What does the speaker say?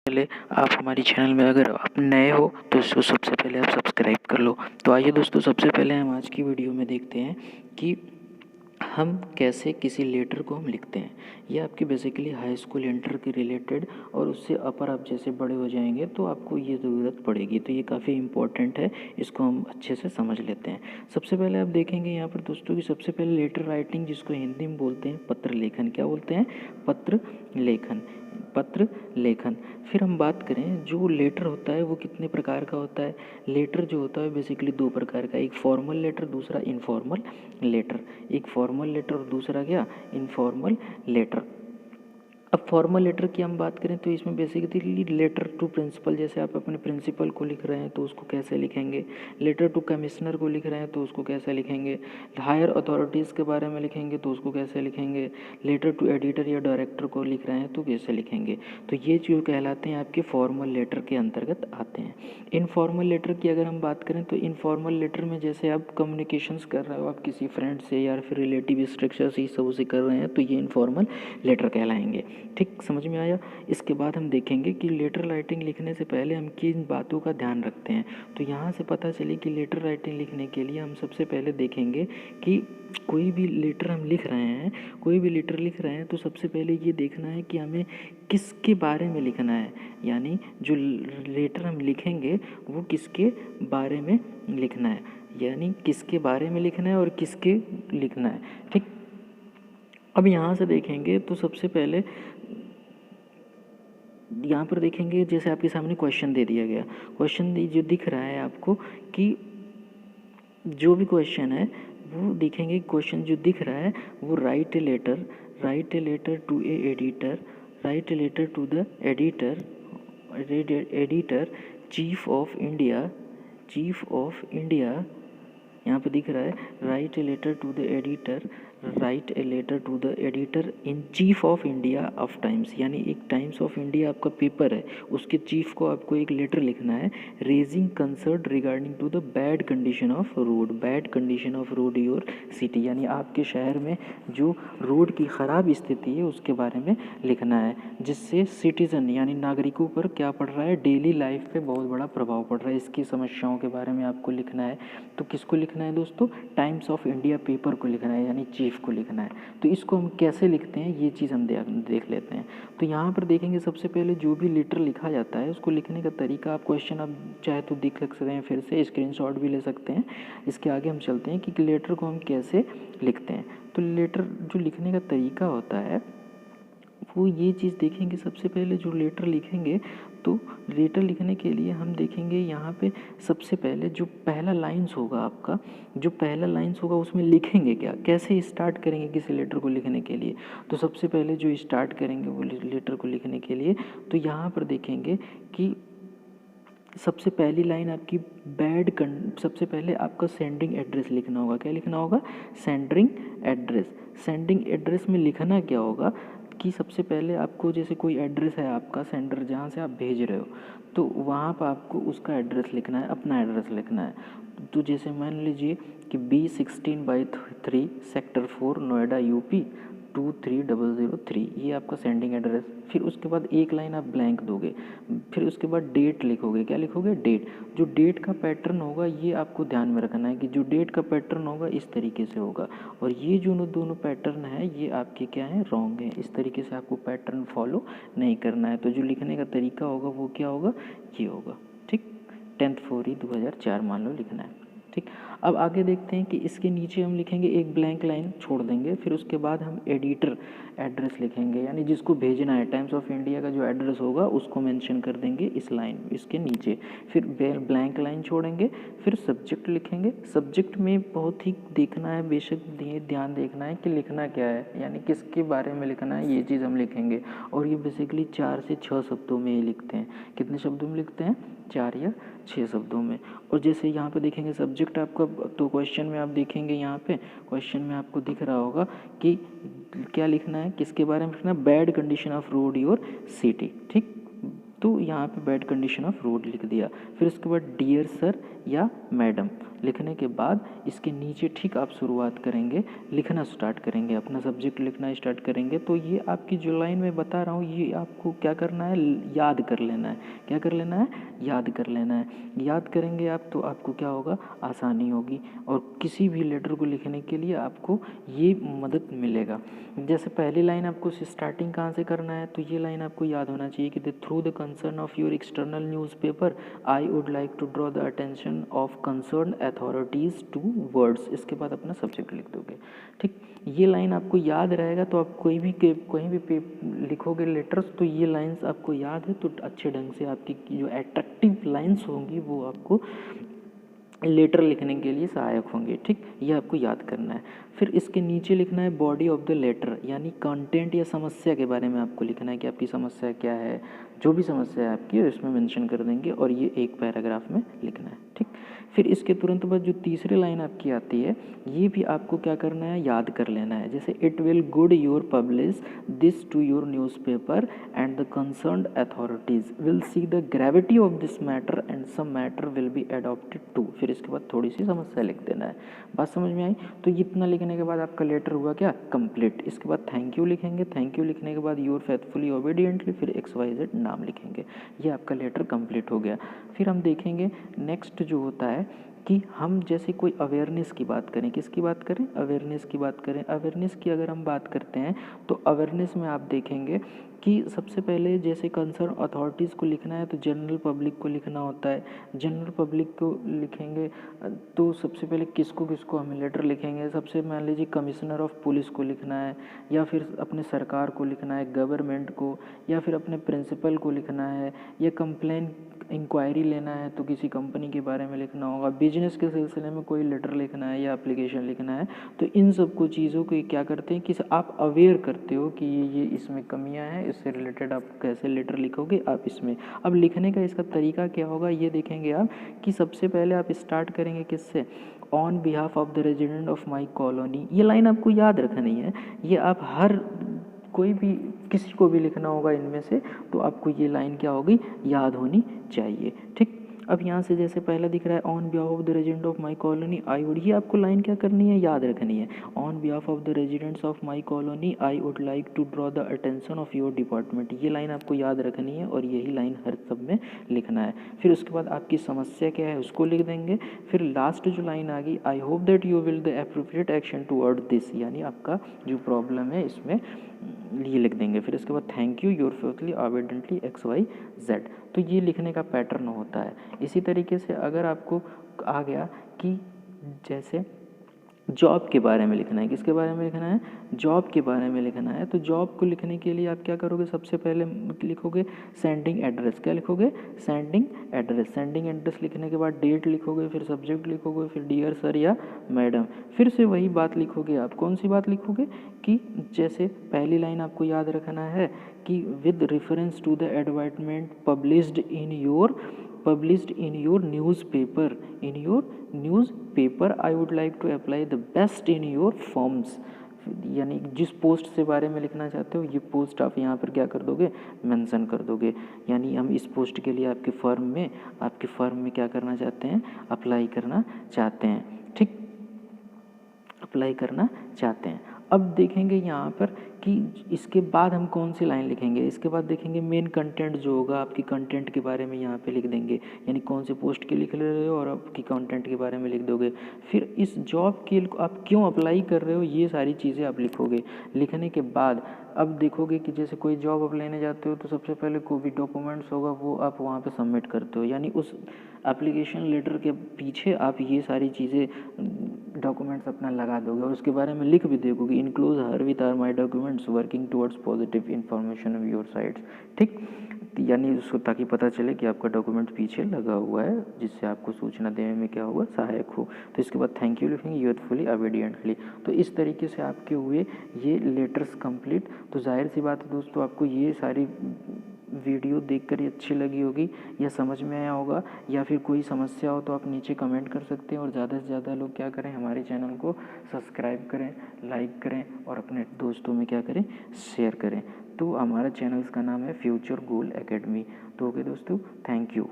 पहले आप हमारी चैनल में अगर आप नए हो तो इसको सबसे पहले आप सब्सक्राइब कर लो। तो आइए दोस्तों, सबसे पहले हम आज की वीडियो में देखते हैं कि हम कैसे किसी लेटर को हम लिखते हैं। ये आपकी बेसिकली हाई स्कूल इंटर के रिलेटेड और उससे अपर आप जैसे बड़े हो जाएंगे तो आपको ये ज़रूरत पड़ेगी, तो ये काफ़ी इंपॉर्टेंट है, इसको हम अच्छे से समझ लेते हैं। सबसे पहले आप देखेंगे यहाँ पर दोस्तों कि सबसे पहले लेटर राइटिंग, जिसको हिंदी में बोलते हैं पत्र लेखन। क्या बोलते हैं? पत्र लेखन। पत्र लेखन। फिर हम बात करें, जो लेटर होता है वो कितने प्रकार का होता है। लेटर जो होता है बेसिकली दो प्रकार का, एक फॉर्मल लेटर, दूसरा इनफॉर्मल लेटर। एक फॉर्मल लेटर और दूसरा क्या? Informal letter. अब फॉर्मल लेटर की हम बात करें तो इसमें बेसिकली लेटर टू प्रिंसिपल, जैसे आप अपने प्रिंसिपल को लिख रहे हैं तो उसको कैसे लिखेंगे। लेटर टू कमिश्नर को लिख रहे हैं तो उसको कैसे लिखेंगे। हायर अथॉरिटीज़ के बारे में लिखेंगे तो उसको कैसे लिखेंगे। लेटर टू एडिटर या डायरेक्टर को लिख रहे हैं तो कैसे लिखेंगे। तो ये जो कहलाते हैं आपके फॉर्मल लेटर के अंतर्गत आते हैं। इनफॉर्मल लेटर की अगर हम बात करें तो इनफॉर्मल लेटर में जैसे आप कम्युनिकेशंस कर रहे हो, आप किसी फ्रेंड से या फिर रिलेटिव स्ट्रक्चर से सब से कर रहे हैं तो ये इनफॉर्मल लेटर कहलाएंगे। ठीक, समझ में आया। इसके बाद हम देखेंगे कि लेटर राइटिंग लिखने से पहले हम किन बातों का ध्यान रखते हैं। तो यहाँ से पता चले कि लेटर राइटिंग लिखने के लिए हम सबसे पहले देखेंगे कि कोई भी लेटर हम लिख रहे हैं, कोई भी लेटर लिख रहे हैं तो सबसे पहले ये देखना है कि हमें किसके बारे में लिखना है। यानी जो लेटर हम लिखेंगे वो किसके बारे में लिखना है, यानी किसके बारे में लिखना है और किसके लिखना है। ठीक, अब यहाँ से देखेंगे तो सबसे पहले यहाँ पर देखेंगे, जैसे आपके सामने क्वेश्चन दे दिया गया, क्वेश्चन जो दिख रहा है आपको कि जो भी क्वेश्चन है वो देखेंगे, क्वेश्चन जो दिख रहा है वो write a letter to a editor, write a letter to the editor chief of India. यहाँ पे दिख रहा है write a letter to the editor, write a letter to the editor in chief of India of Times. यानी एक Times of India आपका paper है, उसके चीफ को आपको एक लेटर लिखना है, raising concern regarding to the bad condition of road your city. यानी आपके शहर में जो रोड की ख़राब स्थिति है उसके बारे में लिखना है, जिससे सिटीज़न यानी नागरिकों पर क्या पड़ रहा है, डेली लाइफ पे बहुत बड़ा प्रभाव पड़ रहा है। इसकी समस्याओं के बारे में आपको लिखना है। तो किसको लिखना है दोस्तों? टाइम्स ऑफ इंडिया पेपर को लिखना है, यानी चीफ को लिखना है। तो इसको हम कैसे लिखते हैं ये चीज़ हम देख लेते हैं। तो यहाँ पर देखेंगे सबसे पहले जो भी लेटर लिखा जाता है उसको लिखने का तरीका, आप क्वेश्चन आप चाहे तो देख सकते हैं, फिर से स्क्रीनशॉट भी ले सकते हैं। इसके आगे हम चलते हैं कि लेटर को हम कैसे लिखते हैं। तो लेटर जो लिखने का तरीका होता है वो ये चीज़ देखेंगे, सबसे पहले जो लेटर लिखेंगे तो लेटर लिखने के लिए हम देखेंगे यहाँ पे सबसे पहले जो पहला लाइन्स होगा आपका, जो पहला लाइन्स होगा उसमें लिखेंगे क्या, कैसे स्टार्ट करेंगे किसी लेटर को लिखने के लिए। तो सबसे पहले जो स्टार्ट करेंगे वो लेटर को लिखने के लिए, तो यहाँ पर देखेंगे कि सबसे पहली लाइन आपकी सबसे पहले आपका सेंडिंग एड्रेस लिखना होगा। क्या लिखना होगा? Sending address. सेंडिंग एड्रेस में लिखना क्या होगा कि सबसे पहले आपको, जैसे कोई एड्रेस है आपका सेंडर जहाँ से आप भेज रहे हो, तो वहाँ पर आपको उसका एड्रेस लिखना है, अपना एड्रेस लिखना है। तो जैसे मान लीजिए कि B16/3 सेक्टर 4 नोएडा यूपी 23003, ये आपका सेंडिंग एड्रेस। फिर उसके बाद एक लाइन आप ब्लैंक दोगे, फिर उसके बाद डेट लिखोगे। क्या लिखोगे? डेट। जो डेट का पैटर्न होगा ये आपको ध्यान में रखना है कि जो डेट का पैटर्न होगा इस तरीके से होगा, और ये जो दोनों पैटर्न है ये आपके क्या है, रॉन्ग है। इस तरीके से आपको पैटर्न फॉलो नहीं करना है। तो जो लिखने का तरीका होगा वो क्या होगा, ये होगा। ठीक, 10/4/2004 मान लो लिखना है। ठीक, अब आगे देखते हैं कि इसके नीचे हम लिखेंगे, एक ब्लैंक लाइन छोड़ देंगे, फिर उसके बाद हम एडिटर एड्रेस लिखेंगे, यानी जिसको भेजना है टाइम्स ऑफ इंडिया का जो एड्रेस होगा उसको मेंशन कर देंगे इस लाइन, इसके नीचे। फिर ब्लैंक लाइन छोड़ेंगे, फिर सब्जेक्ट लिखेंगे। सब्जेक्ट में बहुत ही देखना है, बेशक ध्यान देखना है कि लिखना क्या है, यानी किसके बारे में लिखना है, ये चीज़ हम लिखेंगे। और ये बेसिकली 4 से 6 शब्दों में ही लिखते हैं। कितने शब्दों में लिखते हैं? 4 या 6 शब्दों में। और जैसे यहाँ पे देखेंगे सब्जेक्ट आपका, तो क्वेश्चन में आप देखेंगे, यहाँ पे क्वेश्चन में आपको दिख रहा होगा कि क्या लिखना है, किसके बारे में लिखना है, bad condition of road your city. ठीक, तो यहाँ पे बैड कंडीशन ऑफ रोड लिख दिया। फिर उसके बाद डियर सर या मैडम, लिखने के बाद इसके नीचे ठीक आप शुरुआत करेंगे, लिखना स्टार्ट करेंगे, अपना सब्जेक्ट लिखना स्टार्ट करेंगे। तो ये आपकी जो लाइन मैं बता रहा हूँ ये आपको क्या करना है, याद कर लेना है। क्या कर लेना है, याद कर लेना है। याद करेंगे आप तो आपको क्या होगा, आसानी होगी और किसी भी लेटर को लिखने के लिए आपको ये मदद मिलेगा। जैसे पहली लाइन आपको स्टार्टिंग कहाँ से करना है, तो ये लाइन आपको याद होना चाहिए कि through the concern of your external newspaper I would like to draw the attention of concern authorities towards. इसके बाद अपना सब्जेक्ट लिख दोगे। ठीक, ये लाइन आपको याद रहेगा तो आप कहीं भी लिखोगे लेटर्स तो ये लाइंस आपको याद है तो अच्छे ढंग से आपकी जो एट्रैक्टिव लाइंस होंगी वो आपको लेटर लिखने के लिए सहायक होंगे। ठीक, ये आपको याद करना है। फिर इसके नीचे लिखना है बॉडी ऑफ द लेटर, यानी कंटेंट या समस्या के बारे में आपको लिखना है कि आपकी समस्या क्या है, जो भी समस्या है आपकी इसमें मेंशन कर देंगे और ये एक पैराग्राफ में लिखना है। ठीक, फिर इसके तुरंत बाद जो तीसरी लाइन आपकी आती है ये भी आपको क्या करना है, याद कर लेना है। जैसे it will good your publish this to your newspaper and the concerned authorities will see the gravity of this matter and some matter will be adopted to. फिर इसके बाद थोड़ी सी समस्या लिख देना है। बात समझ में आई? तो इतना लिखने के बाद आपका लेटर हुआ क्या, कंप्लीट। इसके बाद थैंक यू लिखेंगे। थैंक यू लिखने के बाद योर फेथफुली ओबीडियंटली, फिर XYZ नाम लिखेंगे। ये आपका लेटर कंप्लीट हो गया। फिर हम देखेंगे नेक्स्ट जो होता है कि हम जैसे कोई अवेयरनेस की बात करें, किसकी बात करें, अवेयरनेस की बात करें। अवेयरनेस की अगर हम बात करते हैं तो अवेयरनेस में आप देखेंगे कि सबसे पहले जैसे कंसर्न अथॉरिटीज़ को लिखना है तो जनरल पब्लिक को लिखना होता है। जनरल पब्लिक को लिखेंगे तो सबसे पहले किसको किसको हम लेटर लिखेंगे, सबसे मान लीजिए कमिश्नर ऑफ पुलिस को लिखना है या फिर अपने सरकार को लिखना है, गवर्नमेंट को, या फिर अपने प्रिंसिपल को लिखना है, या कंप्लेन इंक्वायरी लेना है तो किसी कंपनी के बारे में लिखना होगा, बिजनेस के सिलसिले में कोई लेटर लिखना है या एप्लीकेशन लिखना है। तो इन सब को चीज़ों को क्या करते हैं कि आप अवेयर करते हो कि ये इसमें कमियां हैं, इससे रिलेटेड आप कैसे लेटर लिखोगे आप इसमें। अब लिखने का इसका तरीका क्या होगा ये देखेंगे आप कि सबसे पहले आप स्टार्ट करेंगे किससे, on behalf of the resident of my colony. ये लाइन आपको याद रखनी है, ये आप हर कोई भी किसी को भी लिखना होगा इनमें से तो आपको ये लाइन क्या होगी, याद होनी चाहिए। ठीक, अब यहाँ से जैसे पहला दिख रहा है on behalf of the resident of my colony I would, ये आपको लाइन क्या करनी है, याद रखनी है। On behalf of the residents of my colony I would like to draw the attention of your department. ये लाइन आपको याद रखनी है और यही लाइन हर सब में लिखना है। फिर उसके बाद आपकी समस्या क्या है उसको लिख देंगे। फिर लास्ट जो लाइन आ गई, I hope that you will the appropriate action toward this, यानी आपका जो प्रॉब्लम है इसमें ये लिख देंगे। फिर इसके बाद thank you your faithfully obediently XYZ। तो ये लिखने का पैटर्न होता है। इसी तरीके से अगर आपको आ गया कि जैसे जॉब के बारे में लिखना है, किसके बारे में लिखना है, जॉब के बारे में लिखना है, तो जॉब को लिखने के लिए आप क्या करोगे, सबसे पहले लिखोगे सेंडिंग एड्रेस। क्या लिखोगे, सेंडिंग एड्रेस। सेंडिंग एड्रेस लिखने के बाद डेट लिखोगे, फिर सब्जेक्ट लिखोगे, फिर डियर सर या मैडम। फिर से वही बात लिखोगे आप, कौन सी बात लिखोगे कि जैसे पहली लाइन आपको याद रखना है कि with reference to the advertisement published in your newspaper I would like to apply the best in your firms। यानी जिस पोस्ट से बारे में लिखना चाहते हो ये पोस्ट आप यहाँ पर क्या कर दोगे, मेंशन कर दोगे। यानी हम इस पोस्ट के लिए आपके फर्म में क्या करना चाहते हैं, अप्लाई करना चाहते हैं। ठीक, अप्लाई करना चाहते हैं। अब देखेंगे यहाँ पर कि इसके बाद हम कौन सी लाइन लिखेंगे। इसके बाद देखेंगे मेन कंटेंट जो होगा, आपकी कंटेंट के बारे में यहाँ पे लिख देंगे, यानी कौन से पोस्ट के लिख रहे हो और आपकी कंटेंट के बारे में लिख दोगे। फिर इस जॉब के आप क्यों अप्लाई कर रहे हो ये सारी चीज़ें आप लिखोगे। लिखने के बाद अब देखोगे कि जैसे कोई जॉब आप लेने जाते हो तो सबसे पहले कोई भी डॉक्यूमेंट्स होगा वो आप वहाँ पे सबमिट करते हो, यानी उस एप्लीकेशन लेटर के पीछे आप ये सारी चीज़ें डॉक्यूमेंट्स अपना लगा दोगे और उसके बारे में लिख भी दोगे include her with are my documents working towards positive information of your sites. ठीक, यानी उसको ताकि पता चले कि आपका डॉक्यूमेंट पीछे लगा हुआ है जिससे आपको सूचना देने में क्या होगा, सहायक हो। तो इसके बाद थैंक यू लिखेंगे यूथफुली ओबीडियंटली। तो इस तरीके से आपके हुए ये लेटर्स कंप्लीट। तो जाहिर सी बात है दोस्तों आपको ये सारी वीडियो देखकर ही अच्छी लगी होगी या समझ में आया होगा, या फिर कोई समस्या हो तो आप नीचे कमेंट कर सकते हैं। और ज़्यादा से ज़्यादा लोग क्या करें, हमारे चैनल को सब्सक्राइब करें, लाइक करें और अपने दोस्तों में क्या करें, शेयर करें। तो हमारा चैनल का नाम है फ्यूचर गोल एकेडमी। तो ओके दोस्तों, थैंक यू।